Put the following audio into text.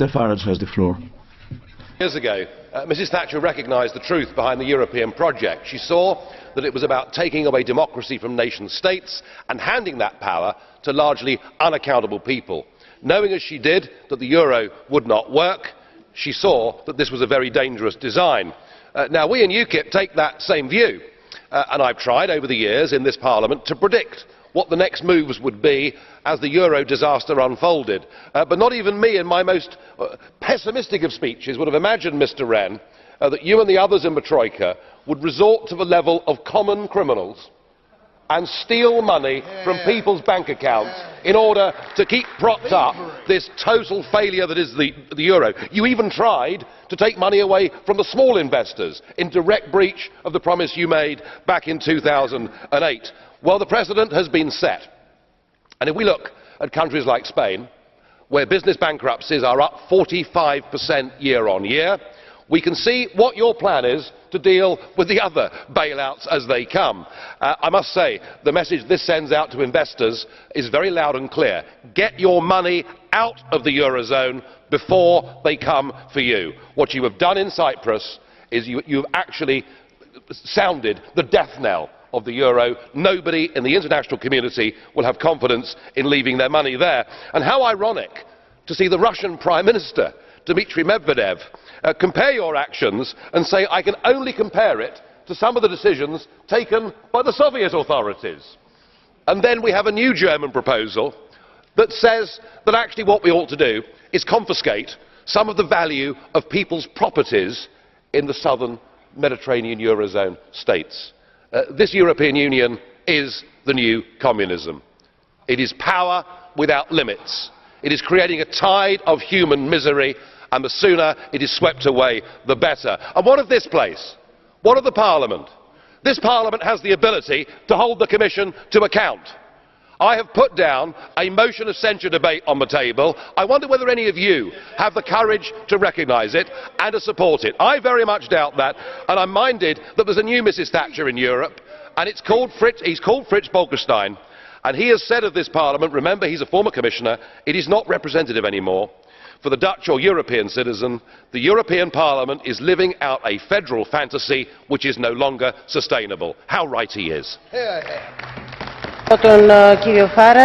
Mr. Farage has the floor. Years ago, Mrs. Thatcher recognised the truth behind the European project. She saw that it was about taking away democracy from nation states and handing that power to largely unaccountable people. Knowing as she did that the euro would not work, she saw that this was a very dangerous design. Now, we in UKIP take that same view, and I've tried over the years in this Parliament to predict what the next moves would be as the euro disaster unfolded. But not even me in my most pessimistic of speeches would have imagined, Mr. Wren, that you and the others in the Troika would resort to the level of common criminals and steal money from people's bank accounts in order to keep propped up this total failure that is the euro. You even tried to take money away from the small investors in direct breach of the promise you made back in 2008. Well, the precedent has been set. And if we look at countries like Spain, where business bankruptcies are up 45% year on year, we can see what your plan is to deal with the other bailouts as they come. I must say, the message this sends out to investors is very loud and clear. Get your money out of the Eurozone before they come for you. What you have done in Cyprus is you've actually sounded the death knell of the euro. Nobody in the international community will have confidence in leaving their money there. And how ironic to see the Russian Prime Minister, Dmitry Medvedev, compare your actions and say, I can only compare it to some of the decisions taken by the Soviet authorities. And then we have a new German proposal that says that actually what we ought to do is confiscate some of the value of people's properties in the southern Mediterranean Eurozone states. This European Union is the new communism. It is power without limits. It is creating a tide of human misery, and the sooner it is swept away, the better. And what of this place? What of the Parliament? This Parliament has the ability to hold the Commission to account. I have put down a motion of censure debate on the table. I wonder whether any of you have the courage to recognise it and to support it. I very much doubt that, and I'm minded that there's a new Mrs. Thatcher in Europe, and he's called Fritz Bolkestein, and he has said of this Parliament, remember he's a former commissioner, it is not representative anymore. For the Dutch or European citizen, the European Parliament is living out a federal fantasy which is no longer sustainable. How right he is. Τον κύριο Farage.